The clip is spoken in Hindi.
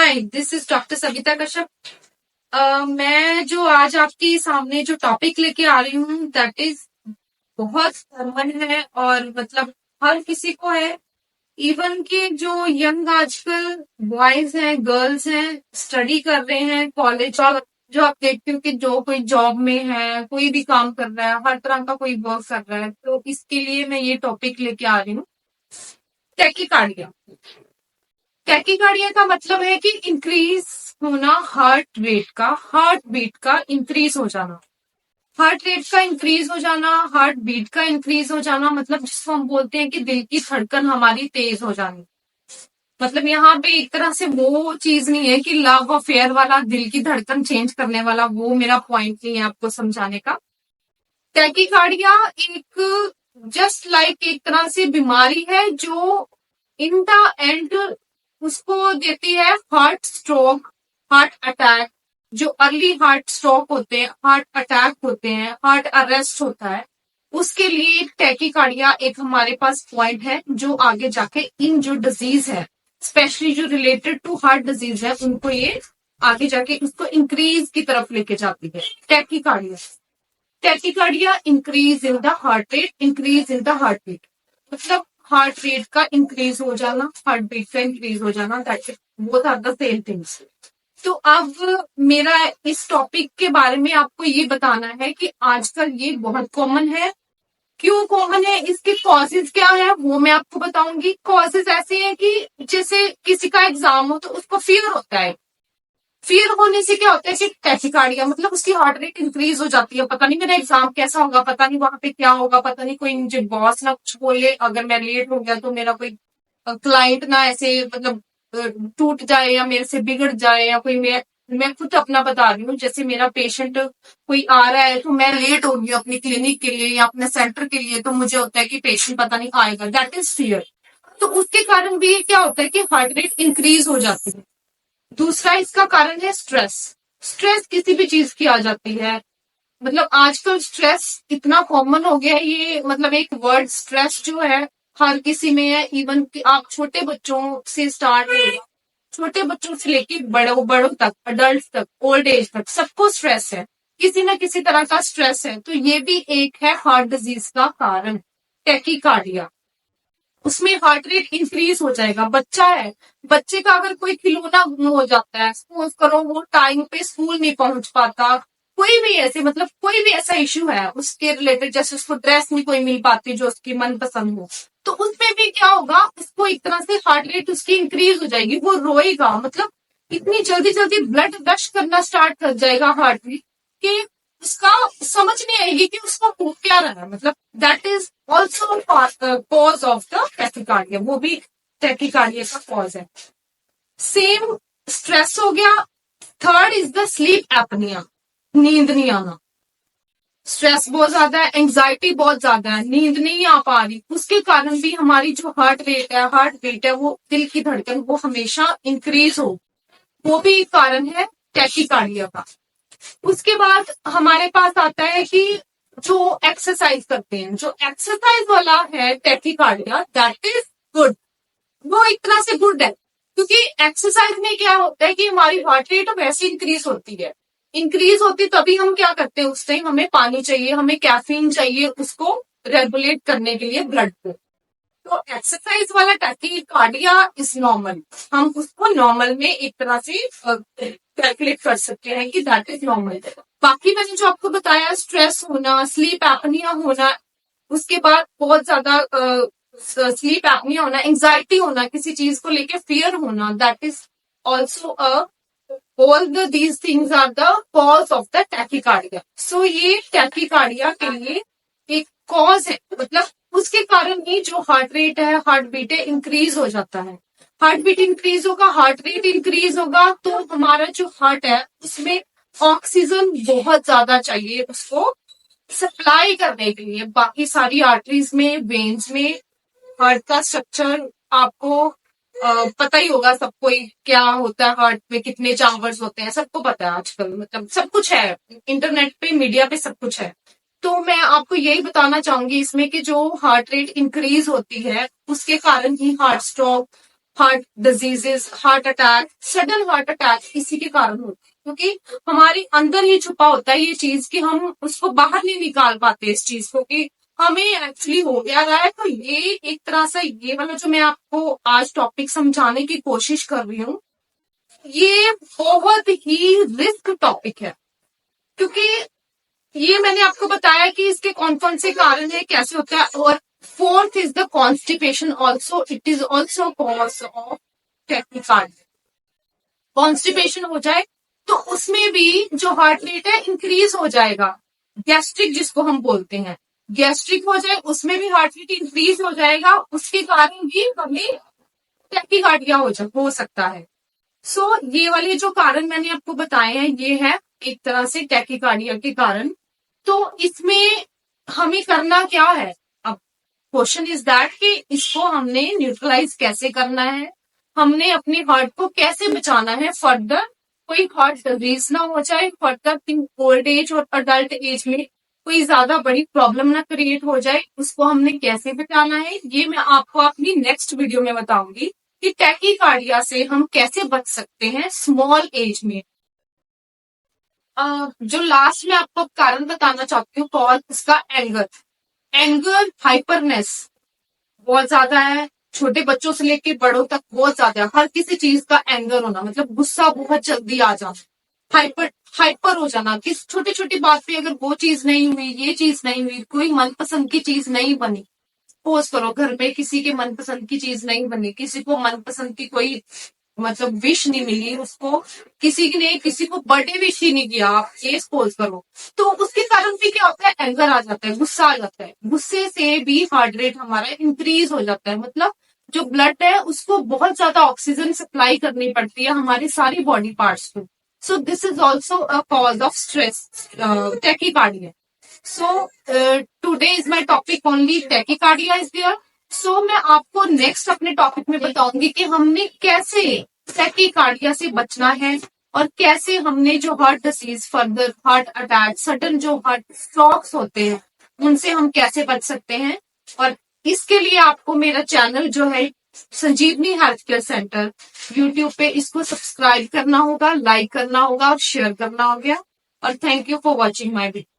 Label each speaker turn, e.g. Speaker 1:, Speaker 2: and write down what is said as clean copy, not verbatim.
Speaker 1: Hi, this is doctor Savita Kashyap. मैं जो आज आपके सामने जो टॉपिक लेके आ रही हूँ दैट इज बहुत कॉमन है और मतलब हर किसी को है। इवन के जो यंग आजकल बॉयज हैं, गर्ल्स हैं, स्टडी कर रहे हैं कॉलेज, और जो आप देखते हो कि जो कोई जॉब में है, कोई भी काम कर रहा है, हर तरह का कोई वर्क कर रहा है, तो इसके लिए मैं ये टॉपिक लेके आ रही हूँ, टैकीकार्डिया। टैकीकार्डिया का मतलब है कि इंक्रीज होना हार्ट बीट का इंक्रीज हो जाना। हार्ट रेट का इंक्रीज हो जाना, हार्ट बीट का इंक्रीज हो जाना, मतलब जिसको हम बोलते हैं कि दिल की धड़कन हमारी तेज हो जानी। मतलब यहाँ पे एक तरह से वो चीज नहीं है कि लव अफेयर वाला दिल की धड़कन चेंज करने वाला, वो मेरा पॉइंट नहीं है आपको समझाने का। टैकीकार्डिया एक जस्ट लाइक एक तरह से बीमारी है जो इन द एंड उसको देती है हार्ट स्ट्रोक, हार्ट अटैक। जो अर्ली हार्ट स्ट्रोक होते हैं, हार्ट अटैक होते हैं, हार्ट अरेस्ट होता है, उसके लिए टैकीकार्डिया एक हमारे पास पॉइंट है जो आगे जाके इन जो डिजीज है, स्पेशली जो रिलेटेड टू हार्ट डिजीज है, उनको ये आगे जाके उसको इंक्रीज की तरफ लेके जाती है। Tachycardia tachycardia increase in the heart rate, increase in the heart beat, मतलब हार्ट रेट का इंक्रीज हो जाना, हार्ट बीट का इंक्रीज हो जाना, that is both are the same things. तो अब मेरा इस टॉपिक के बारे में आपको ये बताना है कि आजकल ये बहुत कॉमन है। क्यों कॉमन है, इसके कॉजेज क्या है वो मैं आपको बताऊंगी। कॉजेज ऐसे हैं कि जैसे किसी का एग्जाम हो तो उसको फियर होता है, फियर होने से क्या होता है कि टैकीकार्डिया मतलब उसकी हार्ट रेट इंक्रीज हो जाती है। पता नहीं मेरा एग्जाम कैसा होगा, पता नहीं वहां पे क्या होगा, पता नहीं कोई मुझे बॉस ना कुछ बोले, अगर मैं लेट हो गया तो मेरा कोई क्लाइंट ना ऐसे मतलब टूट जाए या मेरे से बिगड़ जाए, या कोई मैं खुद अपना बता रही हूँ, जैसे मेरा पेशेंट कोई आ रहा है तो मैं लेट हो गई अपनी क्लिनिक के लिए या अपने सेंटर के लिए, तो मुझे होता है कि पेशेंट पता नहीं आएगा, दैट इज फियर। तो उसके कारण भी क्या होता है कि हार्ट रेट इंक्रीज हो जाती है। दूसरा इसका कारण है स्ट्रेस। स्ट्रेस किसी भी चीज की आ जाती है, मतलब आजकल स्ट्रेस इतना कॉमन हो गया है, ये मतलब एक वर्ड स्ट्रेस जो है हर किसी में है। इवन कि आप छोटे बच्चों से स्टार्ट होगा, छोटे बच्चों से लेके बड़ों बड़ों तक, अडल्ट तक, ओल्ड एज तक, सबको स्ट्रेस है, किसी ना किसी तरह का स्ट्रेस है। तो ये भी एक है हार्ट डिजीज का कारण, टैकीकार्डिया। उसमें हार्ट रेट इंक्रीज हो जाएगा। बच्चा है, बच्चे का अगर कोई खिलौना गुम हो जाता है, सपोज करो वो टाइम पे स्कूल नहीं पहुंच पाता, कोई भी ऐसे मतलब कोई भी ऐसा इश्यू है उसके रिलेटेड, जैसे उसको ड्रेस नहीं कोई मिल पाती जो उसकी मनपसंद हो, तो उसमें भी क्या होगा, उसको एक तरह से हार्ट रेट उसकी इंक्रीज हो जाएगी, वो रोएगा, मतलब इतनी जल्दी जल्दी ब्लड रश करना स्टार्ट कर जाएगा हार्ट में कि उसका समझ नहीं आएगी कि उसका हो क्या रहा है। मतलब that is also cause of the tachycardia, वो भी टैकीकार्डिया का कॉज है। सेम स्ट्रेस हो गया। Third is the sleep apnoea, नींद नहीं आना। स्ट्रेस बहुत ज्यादा है, एंग्जाइटी बहुत ज्यादा है, नींद नहीं आ पा रही, उसके कारण भी हमारी जो हार्ट रेट है, हार्ट बीट है, वो दिल की धड़कन वो हमेशा इंक्रीज हो, वो भी एक कारण है टैकीकार्डिया का। उसके बाद हमारे पास आता है कि जो एक्सरसाइज करते हैं, जो एक्सरसाइज वाला है टैकीकार्डिया, दैट इज गुड। वो एक तरह से गुड है, क्योंकि एक्सरसाइज में क्या होता है कि हमारी हार्ट रेट वैसे इंक्रीज होती है, इंक्रीज होती तभी हम क्या करते हैं, उस टाइम हमें पानी चाहिए, हमें कैफीन चाहिए उसको रेगुलेट करने के लिए ब्लड को। तो एक्सरसाइज वाला टैकीकार्डिया इज नॉर्मल, हम उसको नॉर्मल में एक तरह से कैलकुलेट कर सकते हैं कि दैट इज नॉर्मल। बाकी मैंने जो आपको बताया, स्ट्रेस होना, स्लीप एपनिया होना, उसके बाद बहुत ज्यादा स्लीप एपनिया होना, एंजाइटी होना, किसी चीज को लेके फियर होना, that is also all these things are the cause of the tachycardia. So ये टैकीकार्डिया के लिए एक कॉज है, मतलब उसके कारण ही जो हार्ट रेट है, हार्ट बीट है, इंक्रीज हो जाता है। हार्ट बीट इंक्रीज होगा, हार्ट रेट इंक्रीज होगा, तो हमारा जो हार्ट है उसमें ऑक्सीजन बहुत ज्यादा चाहिए उसको सप्लाई करने के लिए। बाकी सारी आर्टरीज में, वेन्स में, हार्ट का स्ट्रक्चर आपको पता ही होगा सबको ही, क्या होता है हार्ट में, कितने चैम्बर्स होते हैं, सबको पता है आजकल, मतलब सब कुछ है इंटरनेट पे, मीडिया पे सब कुछ है। तो मैं आपको यही बताना चाहूंगी इसमें कि जो हार्ट रेट इंक्रीज होती है उसके कारण ही heart stroke, heart diseases, heart attack, sudden heart attack इसी के कारण होते हैं, क्योंकि हमारे अंदर ही छुपा होता है ये चीज कि हम उसको बाहर नहीं निकाल पाते इस चीज को कि हमें एक्चुअली हो क्या रहा है। तो ये एक तरह से ये वाला जो मैं आपको आज टॉपिक समझाने की कोशिश कर रही हूँ, ये बहुत ही रिस्क टॉपिक है, क्योंकि ये मैंने आपको बताया कि इसके कौन कौन से कारण है, कैसे होता है। और fourth is the constipation also, it is also cause of tachycardia. Constipation हो जाए तो उसमें भी जो हार्ट रेट है इंक्रीज हो जाएगा। गैस्ट्रिक जिसको हम बोलते हैं, गैस्ट्रिक हो जाए उसमें भी हार्ट रेट इंक्रीज हो जाएगा, उसके कारण भी हमें टैकीकार्डिया हो सकता है। सो ये वाले जो कारण मैंने आपको बताए हैं ये है एक तरह से टैकीकार्डिया के कारण। तो इसमें हमें करना क्या है, अब क्वेश्चन इज दैट कि इसको हमने न्यूट्रलाइज कैसे करना है, हमने अपने हार्ट को कैसे बचाना है फर्दर कोई हार्ट डिजीज ना हो जाए, फर्दर इन ओल्ड एज और अडल्ट एज में कोई ज्यादा बड़ी प्रॉब्लम ना क्रिएट हो जाए, उसको हमने कैसे बचाना है ये मैं आपको अपनी नेक्स्ट वीडियो में बताऊंगी कि टैकीकार्डिया से हम कैसे बच सकते हैं स्मॉल एज में। जो लास्ट में आपको कारण बताना चाहती हूँ कॉल इसका एंगर, एंगर हाइपरनेस बहुत ज्यादा है, छोटे बच्चों से लेके बड़ों तक बहुत ज्यादा है। हर किसी चीज का एंगर होना मतलब गुस्सा बहुत जल्दी आ जाना, हाइपर हाइपर हो जाना, किस छोटी छोटी बात पे अगर वो चीज नहीं हुई, ये चीज नहीं हुई, कोई मनपसंद की चीज नहीं बनी, सपोज करो घर में किसी के मनपसंद की चीज नहीं बनी, किसी को मनपसंद की कोई मतलब विश नहीं मिली उसको, किसी ने किसी को बर्थडे विश ही नहीं किया, आप ये सपोज करो, तो उसके कारण भी क्या होता है, एंगर आ जाता है, गुस्सा आ जाता है। गुस्से से भी हार्ट रेट हमारा इंक्रीज हो जाता है, मतलब जो ब्लड है उसको बहुत ज्यादा ऑक्सीजन सप्लाई करनी पड़ती है हमारी सारी बॉडी पार्ट्स को। So this is also a cause of stress, tachycardia. So today is my topic only tachycardia is there. So मैं आपको नेक्स्ट अपने टॉपिक में बताऊंगी कि हमने कैसे टैकीकार्डिया से बचना है और कैसे हमने जो heart disease, further heart attack, sudden जो हार्ट स्ट्रोक्स होते हैं उनसे हम कैसे बच सकते हैं। और इसके लिए आपको मेरा चैनल जो है संजीवनी हेल्थ केयर सेंटर यूट्यूब पे, इसको सब्सक्राइब करना होगा, लाइक करना होगा और शेयर करना होगा। और thank you for watching my video.